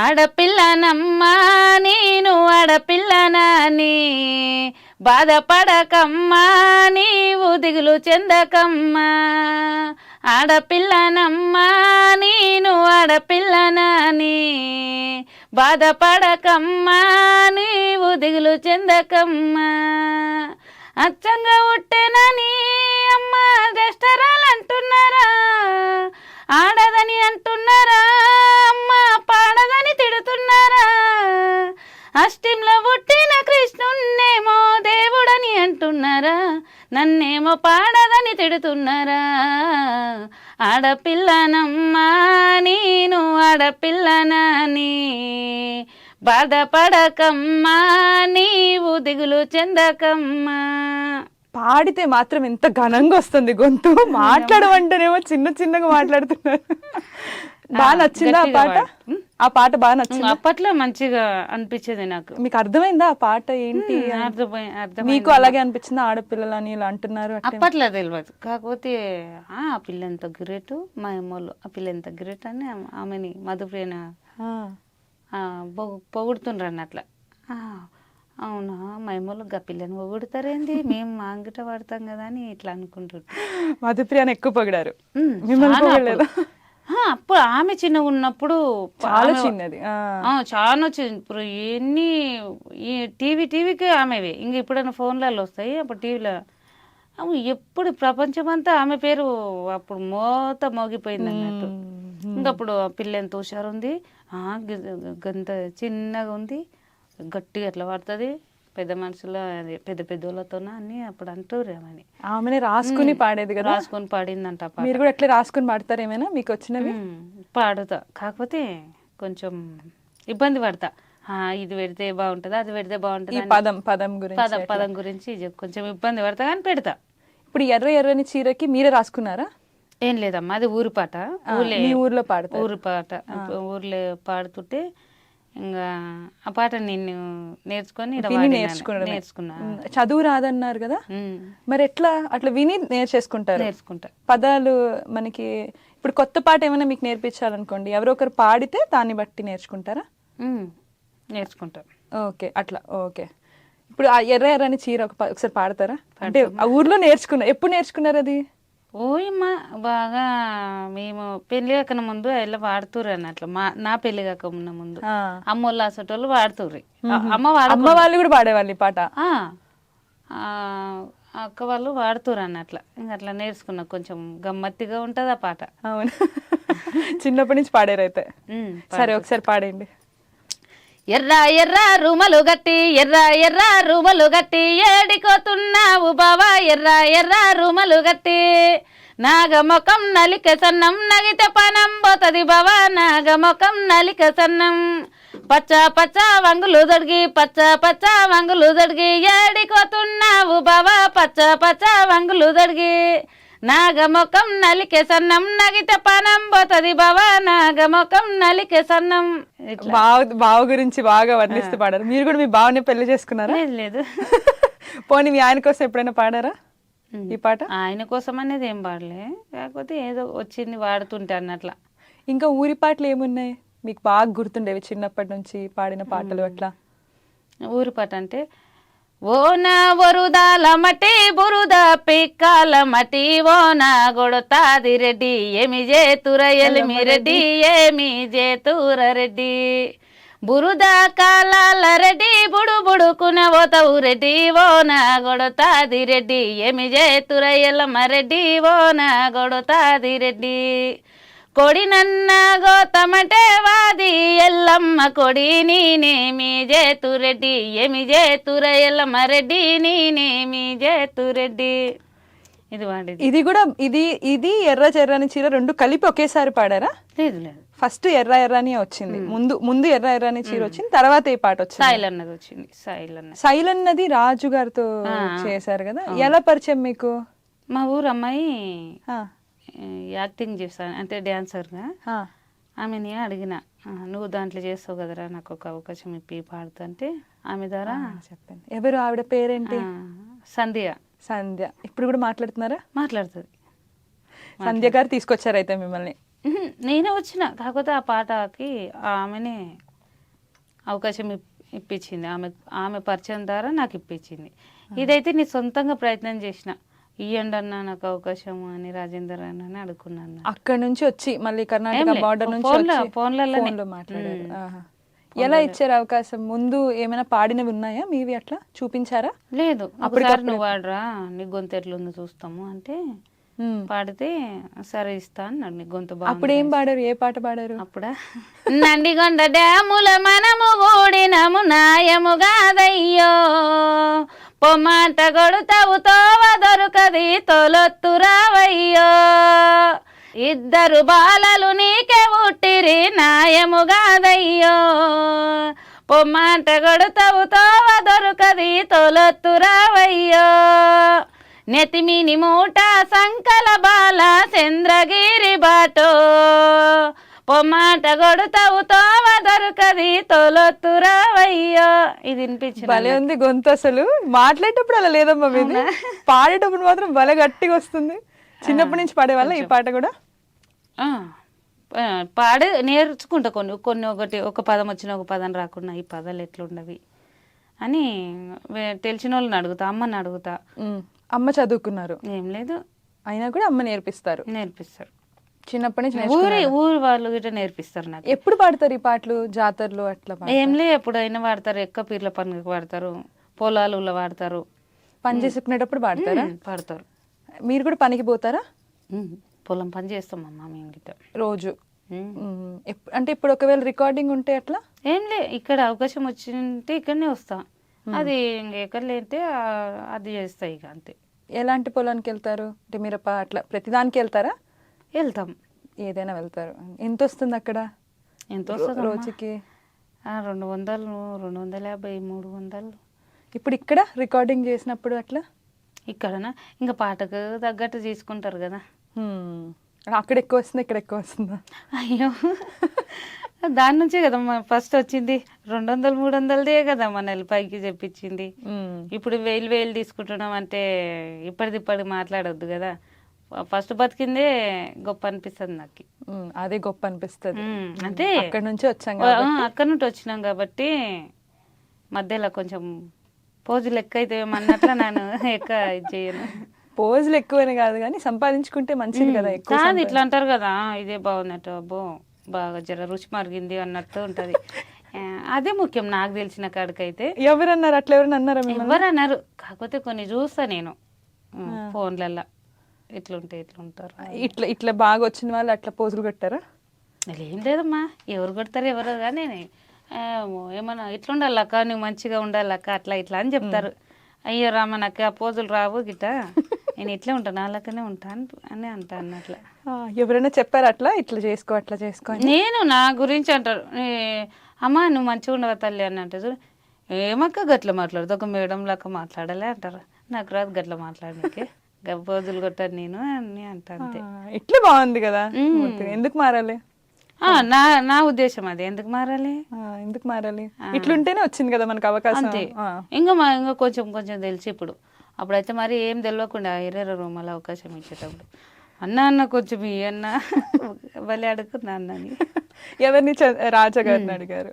ఆడపిల్లనమ్మా నేను ఆడపిల్లనాని, బాధపడకమ్మా నీవు దిగులు చెందకమ్మా. ఆడపిల్లనమ్మా నేను ఆడపిల్లనాని, బాధపడకమ్మా నీవు దిగులు చెందకమ్మా. అచ్చంగా ఉట్టెనని అమ్మ దష్టరాలంటున్నారా, ఆడదని అంటున్నారా, అమ్మ పాడదని తిడుతున్నారా. అష్టింలో పుట్టిన కృష్ణున్నేమో దేవుడని అంటున్నారా, నన్నేమో పాడదని తిడుతున్నారా. ఆడపిల్లనమ్మా నేను ఆడపిల్లనాని, బాధపడకమ్మా నీవు దిగులు చెందకమ్మా. పాడితే మాత్రం ఎంత ఘనంగా వస్తుంది గొంతు, మాట్లాడమంటేనేమో చిన్న చిన్నగా మాట్లాడుతున్నారు. బాగా నచ్చిందా ఆ పాట? ఆ పాట బాగా నచ్చింది. అప్పట్లో మంచిగా అనిపించేది నాకు. మీకు అర్థమైందా ఆ పాట ఏంటి? మీకు అలాగే అనిపించిందా? ఆడపిల్లలని ఇలా అంటున్నారు అప్పట్లో తెలియదు, కాకపోతే ఆ పిల్ల ఎంత గ్రేట్, మా అమ్మోళ్ళు ఆ పిల్ల ఎంత గ్రేట్ అని ఆమెని మధుప్రియన పొగుడుతుండ్రు అన్నట్ల. అవునా మా అమ్మోళ్ళు గా పిల్లని పొగుడుతారేంది, మేము మా అంగిట పడతాం కదా అని ఇట్లా అనుకుంటుండ్రు. మధుప్రియని ఎక్కువ పొగిడారు. అప్పుడు ఆమె చిన్నగా ఉన్నప్పుడు చాలా చిన్నది, చాలా చిన్న. ఇప్పుడు ఎన్ని టీవీకి ఆమెవే, ఇంక ఎప్పుడైనా ఫోన్లలో వస్తాయి, అప్పుడు టీవీలో ఎప్పుడు ప్రపంచమంతా ఆమె పేరు అప్పుడు మోగిపోయింది అన్నట్టు. ఇంకప్పుడు ఆ పిల్ల ఎంత హుషారుంది, గంత చిన్నగా ఉంది, గట్టిగా ఎట్లా పడుతుంది, పెద్ద మనుషులు పెద్ద పెద్దోళ్ళతో అని అప్పుడు అంటారు. ఆమెని ఆమెనే రాసుకుని పాడేది కదా, రాసుకొని పాడిందంట. మీరు కూడా ఎట్లా రాసుకుని పాడతారు ఏమైనా మీకు వచ్చినవి? పాడుతా, కాకపోతే కొంచెం ఇబ్బంది పడతా. ఇది పెడితే బాగుంటుంది, అది పెడితే బాగుంటుంది, పదం గురించి కొంచెం ఇబ్బంది పడతా కానీ పెడతా. ఇప్పుడు ఎర్రని చీరకి మీరే రాసుకున్నారా? ఏం లేదమ్మా, అది ఊరి పాట, ఊర్లో పాడతా, ఊరి పాట ఊర్లో పాడుతుంటే ఇంకా ఆ పాట నేను నేర్చుకున్నా. చదువు రాదన్నారు కదా, మరి ఎట్లా అట్లా విని నేర్చుకుంటా. పదాలు మనకి ఇప్పుడు కొత్త పాట ఏమైనా మీకు నేర్పించాలనుకోండి, ఎవరో ఒకరు పాడితే దాన్ని బట్టి నేర్చుకుంటారా? నేర్చుకుంటారు. ఓకే, అట్లా ఓకే. ఇప్పుడు ఆ ఎర్రని చీర ఒకసారి పాడతారా? అంటే ఆ ఊర్లో నేర్చుకున్నారు, ఎప్పుడు నేర్చుకున్నారు అది? ఓయమ్మా బాగా మేము పెళ్లి కాకన ముందు ఇలా వాడుతుర్రు అన్నట్లు. నా పెళ్లి కాక ముందు అమ్మోళ్ళు అసటోళ్ళు వాడుతుర్రు. అమ్మ వాళ్ళు కూడా పాడేవాళ్ళు ఈ పాట, అక్క వాళ్ళు వాడుతుర్రు అన్నట్ల. ఇంకా అట్లా నేర్చుకున్నా, కొంచెం గమ్మత్తిగా ఉంటది ఆ పాట. అవును, చిన్నప్పటి నుంచి పాడారు అయితే. సరే ఒకసారి పాడండి. ఎర్ర ఎర్ర రూమలు గట్టి, ఎర్ర రూమలు గట్టి, ఏడికోతున్నావు బావా ఎర్ర ఎర్ర రూమలు గట్టి. నాగమొఖం నలిక సన్నం, నగితే పనం పోతది బావా నాగమొఖం నలిక సన్నం. పచ్చ పచ్చ వంగులు దొడిగి, పచ్చ వంగులు దొడిగి, ఏడికోతున్నావు బావా పచ్చ పచ్చ వంగులు దొడిగి. నాగమొఖం నలికే సన్నం, నగితే పనం పోతది బావా నాగమొఖం నలికే సన్నం. బావ గురించి బాగా వర్ణిస్తూ పాడారు. మీరు కూడా మీ బావని పెళ్లి చేసుకున్నారా? లేదు. పోనీ మీ ఆయన కోసం ఎప్పుడైనా పాడారా ఈ పాట? ఆయన కోసం అనేది ఏం పాడలే, కాకపోతే ఏదో వచ్చింది వాడుతుంటే అన్నట్లా. ఇంకా ఊరి పాటలు ఏమున్నాయి మీకు బాగా గుర్తుండేవి చిన్నప్పటి నుంచి పాడిన పాటలు? అట్లా ఊరి పాట అంటే ఓనా వరుదాల మటి బురుద పిక్కాల మటి, ఓనా గొడతాది రెడ్డి ఏమి చేతుర ఎలిమి రెడ్డి ఏమి చేతుర రెడ్డి. బురుద కాలాల రెడ్డి బుడు బుడుకున పోతావు రెడ్డి, ఓనా గొడతాది రెడ్డి ఏమి చేతుర ఎల్లమ్మ రెడ్డి ఓనా గొడతాది రెడ్డి. కొడి నన్న గోతమటే వాది ఎల్లమ్మ కొడి, నీనేమి జేతురెడ్డి ఏమి జేతుర ఎల్లమ్మ రెడ్డి నీనేమి జేతురెడ్డి. ఇది వాడేది. ఇది కూడా ఇది ఎర్రని చీర రెండు కలిపి ఒకేసారి పాడారా? లేదు, ఫస్ట్ ఎర్రని వచ్చింది, ముందు ఎర్రని చీర వచ్చింది, తర్వాత ఈ పాట వచ్చింది. సాయిల్ అన్నది వచ్చింది. సాయిల్ అన్నది రాజు గారితో చేశారు కదా, ఎలా పరిచయం మీకు? మా ఊరు అమ్మాయి యాక్టింగ్ చేస్తాను అంటే డాన్సర్గా, ఆమెని అడిగిన నువ్వు దాంట్లో చేస్తావు కదరా నాకు ఒక అవకాశం ఇప్పి పాడుతుంటే ఆమె ద్వారా చెప్పండి. ఎవరు ఆవిడ పేరేంటి? సంధ్య. ఇప్పుడు కూడా మాట్లాడుతున్నారా? మాట్లాడుతుంది. సంధ్య గారు తీసుకొచ్చారు అయితే మిమ్మల్ని? నేనే వచ్చిన, కాకపోతే ఆ పాటకి ఆమెనే అవకాశం ఇప్పించింది. ఆమె పరిచయం ద్వారా నాకు ఇప్పించింది. ఇదైతే నీ సొంతంగా ప్రయత్నం చేసిన, ఇయ్యండి అన్న నాకు అవకాశం అని రాజేందర్ అన్న అడుగుకున్నాను. అక్కడ నుంచి వచ్చి మళ్ళీ కర్ణాటక బార్డర్ నుంచి ఫోన్లో మాట్లాడారు. ఎలా ఇచ్చారు అవకాశం? ముందు ఏమైనా పాడినవి ఉన్నాయా మీవి, అట్లా చూపించారా? లేదు, ఒకసారి నువ్వు వాడరా నీ గొంతు ఎట్లుందో చూస్తాము అంటే పాడితే సరే ఇస్తా అన్నాడు. నీ గొంతు బాగా. అప్పుడు ఏం పాడారు? ఏ పాట పాడారు? అప్పుడా నందిగొండ డ్యాముల మనము గూడినము నాయము కాదయ్యో, పొమ్మాట గొడుతావు తోవ దొరకది తొలొత్తురావయ్యో, ఇద్దరు బాలలు నీకే ఉట్టిరి నాయము కాదయ్యో, పొమ్మాట గొడుతావు తోవ దొరకది తొలొత్తురావయ్యో, నెతిమిని మూట సంకల బాల చంద్రగిరి బాటో, పొమ్మాట గొడుతావు తోవ దొరకది తొలొత్తురావయ్యో. ఇది వినిపించింది. భలే ఉంది గొంతు. అసలు మాట్లాడేటప్పుడు అలా లేదమ్మా మీది, పాడేటప్పుడు మాత్రం భలే గట్టిగా వస్తుంది. చిన్నప్పటి నుంచి పాడేవాళ్ళ ఈ పాట కూడా? నేర్చుకుంటా కొన్ని ఒక పదం వచ్చిన ఒక పదం రాకుండా ఈ పదాలు ఎట్లుండవి అని తెలిసిన వాళ్ళని అడుగుతా, అమ్మని అడుగుతా. అమ్మ చదువుకున్నారు? ఏం లేదు, అయినా కూడా అమ్మ నేర్పిస్తారు. చిన్నప్పటి నుంచి ఊరి వాళ్ళు గిట్ట నేర్పిస్తారు నాకు. ఎప్పుడు పాడతారు ఈ పాటలు? జాతరలు అట్లా? ఏం లే, ఎప్పుడైనా పాడతారు. ఎక్క పీర్ల పండుగకి పాడతారు, పొలాలలో పాడతారు, పని చేసుకునేటప్పుడు పాడతారా? పాడతారు. మీరు కూడా పనికి పోతారా? పొలం పని చేస్తాం అమ్మ మేము గిట్ట రోజు. అంటే ఇప్పుడు ఒకవేళ రికార్డింగ్ ఉంటే అట్లా? ఏం లే, ఇక్కడ అవకాశం వచ్చింటే ఇక్కడనే వస్తా. అది ఎక్కడ లేంటే అది చేస్తా ఇక అంతే. ఎలాంటి పొలానికి వెళ్తారు? అంటే మిరప అట్లా ప్రతిదానికి వెళ్తారా? వెళ్తాం, ఏదైనా వెళ్తారు. ఎంత వస్తుంది అక్కడ? ఎంత వస్తుంది రోజుకి? 200, 250, 300. ఇప్పుడు ఇక్కడ రికార్డింగ్ చేసినప్పుడు అట్లా? ఇక్కడనా ఇంకా పాటకు తగ్గట్టు తీసుకుంటారు కదా. అక్కడ ఎక్కువ వస్తుంది, ఇక్కడ ఎక్కువ వస్తుందా? అయ్యో, దాని నుంచే కదా ఫస్ట్ వచ్చింది. 200, 300దే కదా మన పైకి చెప్పించింది. ఇప్పుడు 1000 తీసుకుంటున్నాం అంటే ఇప్పటిది మాట్లాడొద్దు కదా. ఫస్ట్ బతికిందే గొప్ప అనిపిస్తుంది నాకు. అదే గొప్ప అనిపిస్తుంది. అంటే అక్కడ నుంచి వచ్చాం, అక్కడ నుండి వచ్చినాం కాబట్టి మధ్యలో కొంచెం పోజులు ఎక్కువ అయితే అన్నట్లు నేను ఎక్కువ చేయను. పోజులు ఎక్కువని కాదు కానీ సంపాదించుకుంటే మంచిది కదా. కాదు ఇట్లా అంటారు కదా, ఇదే బాగున్నట్టు, అబ్బో బాగా జర రుచి మరిగింది అన్నట్టు ఉంటది. అదే ముఖ్యం నాకు తెలిసిన కాడికైతే. ఎవరన్నారు అట్లా? ఎవరైనా అన్నారా? ఎవరన్నారు, కాకపోతే కొన్ని చూస్తా నేను ఫోన్లలో, ఇట్లుంటారు. ఇట్లా బాగా వచ్చిన వాళ్ళు అట్లా పోజులు కొట్టారా? ఏం లేదమ్మా, ఎవరు కొడతారు ఎవరో కానీ ఏమన్నా ఇట్లుండాలక్క, నువ్వు మంచిగా ఉండాలక్క, అట్లా ఇట్లా అని చెప్తారు. అయ్యో రామ నాకు ఆ పోజులు రావు గిట్ట, నేను ఇట్లే ఉంటాను, అలాగనే ఉంటాను అని అంటాను. అట్లా ఎవరైనా చెప్పారు అట్లా ఇట్లా చేసుకో అట్లా చేసుకో? నేను నా గురించి అంటారు, అమ్మా నువ్వు మంచిగా ఉండవు తల్లి అని అంటారు. ఏమక్క గట్ల మాట్లాడదు, ఒక మేడం లాగా మాట్లాడాలి అంటారు. నాకు రాదు గట్ల మాట్లాడడానికి, పోజులు కొట్టాను నేను అని అంటా అంతే. ఇట్లా బాగుంది కదా, ఎందుకు మారాలి? నా ఉద్దేశం అది. ఎందుకు మారాలి? ఇట్లుంటేనే వచ్చింది కదా మనకు అవకాశం. అంతే. ఇంకా కొంచెం తెలిసి ఇప్పుడు, అప్పుడైతే మరి ఏం తెలియకుండా ఎర్ర రూమాల అవకాశం ఇచ్చేటప్పుడు అన్న కొంచెం అన్న భలే అడుగుతున్నా అన్నని. ఎవరిని? రాజా గారిని అడిగారు.